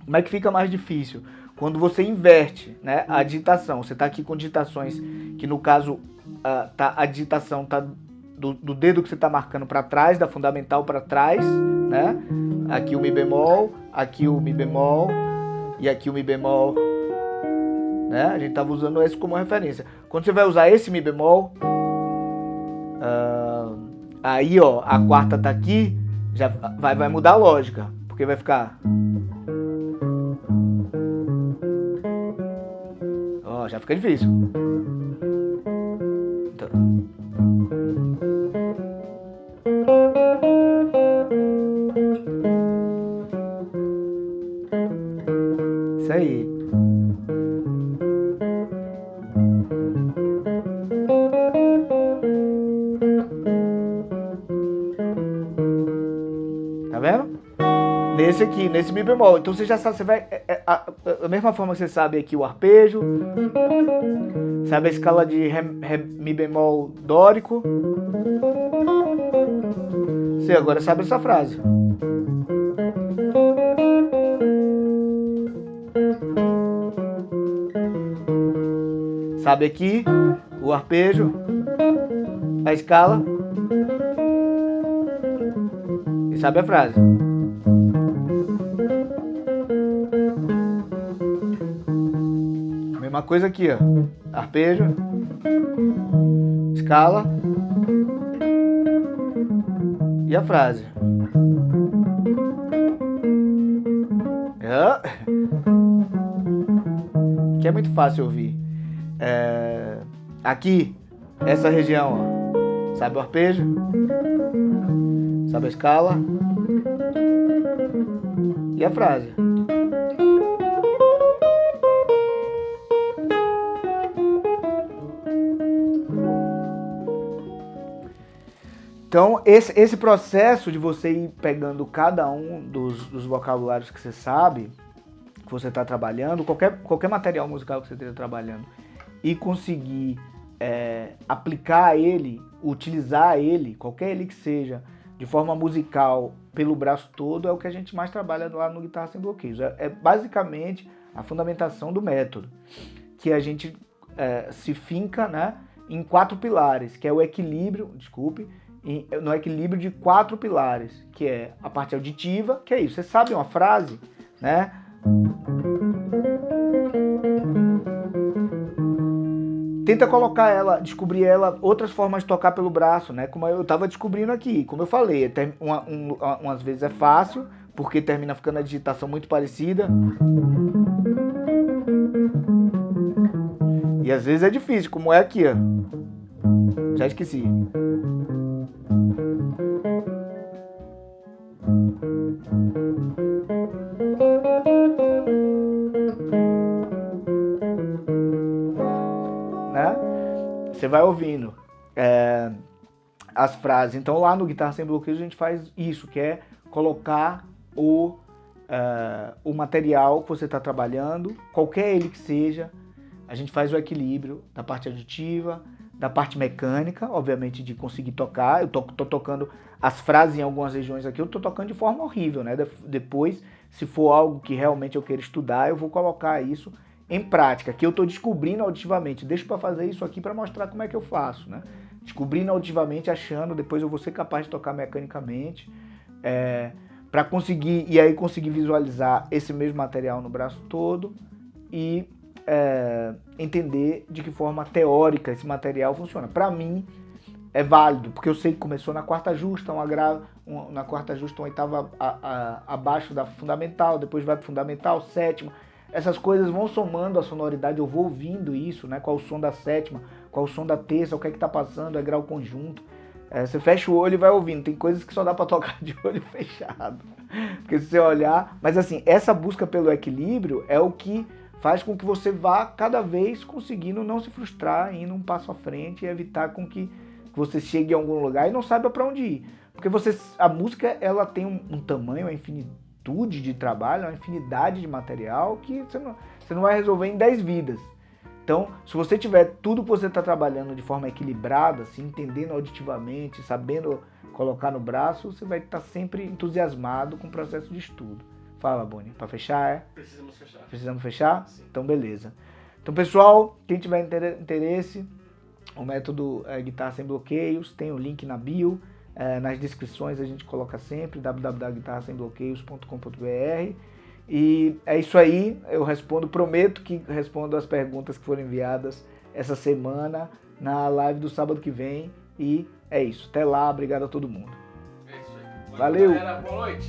Como é que fica mais difícil? Quando você inverte, né, a digitação. Você está aqui com digitações que, no caso, a digitação está do dedo que você está marcando para trás, da fundamental para trás, né? Aqui o Mi bemol, aqui o Mi bemol e aqui o Mi bemol, né? A gente estava usando esse como referência. Quando você vai usar esse Mi bemol, aí, ó, a quarta tá aqui, já vai mudar a lógica, porque vai ficar... Já fica difícil. Então. Isso aí. Tá vendo? Nesse aqui, nesse Mi bemol. Então você já sabe, você vai... Da mesma forma que você sabe aqui o arpejo, sabe a escala de Mi bemol dórico, você agora sabe essa frase. Sabe aqui o arpejo, a escala e sabe a frase. Mesma coisa aqui, ó. Arpejo, escala e a frase. Que é muito fácil ouvir. Aqui, essa região, ó. Sabe o arpejo? Sabe a escala? E a frase? Então, esse processo de você ir pegando cada um dos vocabulários que você sabe, que você está trabalhando, qualquer material musical que você esteja trabalhando, e conseguir aplicar ele, utilizar ele, qualquer ele que seja, de forma musical, pelo braço todo, é o que a gente mais trabalha lá no Guitarra Sem Bloqueios. É basicamente a fundamentação do método, que a gente se finca, né, em 4 pilares, que é o equilíbrio, no equilíbrio de 4 pilares, que é a parte auditiva, que é isso, você sabe uma frase, né? Tenta colocar ela, descobrir ela, outras formas de tocar pelo braço, né? Como eu estava descobrindo aqui, como eu falei, umas vezes é fácil, porque termina ficando a digitação muito parecida. E às vezes é difícil, como é aqui, ó. Já esqueci. Né? Você vai ouvindo as frases. Então lá no Guitarra Sem Bloqueios a gente faz isso, que é colocar o material que você está trabalhando, qualquer ele que seja, a gente faz o equilíbrio da parte auditiva, da parte mecânica, obviamente de conseguir tocar. Eu tô tocando as frases em algumas regiões aqui, eu tô tocando de forma horrível, né? Depois, se for algo que realmente eu queira estudar, eu vou colocar isso em prática, que eu tô descobrindo auditivamente. Deixa para fazer isso aqui para mostrar como é que eu faço, né? Descobrindo auditivamente, achando, depois eu vou ser capaz de tocar mecanicamente, para conseguir visualizar esse mesmo material no braço todo e entender de que forma teórica esse material funciona. Para mim é válido, porque eu sei que começou na quarta justa, na quarta justa, uma oitava abaixo da fundamental, depois vai para fundamental, sétima. Essas coisas vão somando a sonoridade, eu vou ouvindo isso, né? Qual o som da sétima, qual o som da terça, o que é que tá passando, é grau conjunto. Você fecha o olho e vai ouvindo. Tem coisas que só dá para tocar de olho fechado, porque se você olhar... Mas assim, essa busca pelo equilíbrio é o que faz com que você vá cada vez conseguindo não se frustrar, indo um passo à frente e evitar com que você chegue a algum lugar e não saiba para onde ir. Porque a música, ela tem um tamanho, uma infinitude de trabalho, uma infinidade de material que você não vai resolver em 10 vidas. Então, se você tiver tudo que você está trabalhando de forma equilibrada, assim, entendendo auditivamente, sabendo colocar no braço, você vai estar sempre entusiasmado com o processo de estudo. Fala, Boni, para fechar, Precisamos fechar. Precisamos fechar? Sim. Então, beleza. Então, pessoal, quem tiver interesse, o método Guitarra Sem Bloqueios, tem o link na bio, nas descrições a gente coloca sempre, www.guitarrasembloqueios.com.br. E é isso aí, eu prometo que respondo as perguntas que foram enviadas essa semana na live do sábado que vem. E é isso, até lá, obrigado a todo mundo. É isso aí. Valeu. Galera, boa noite.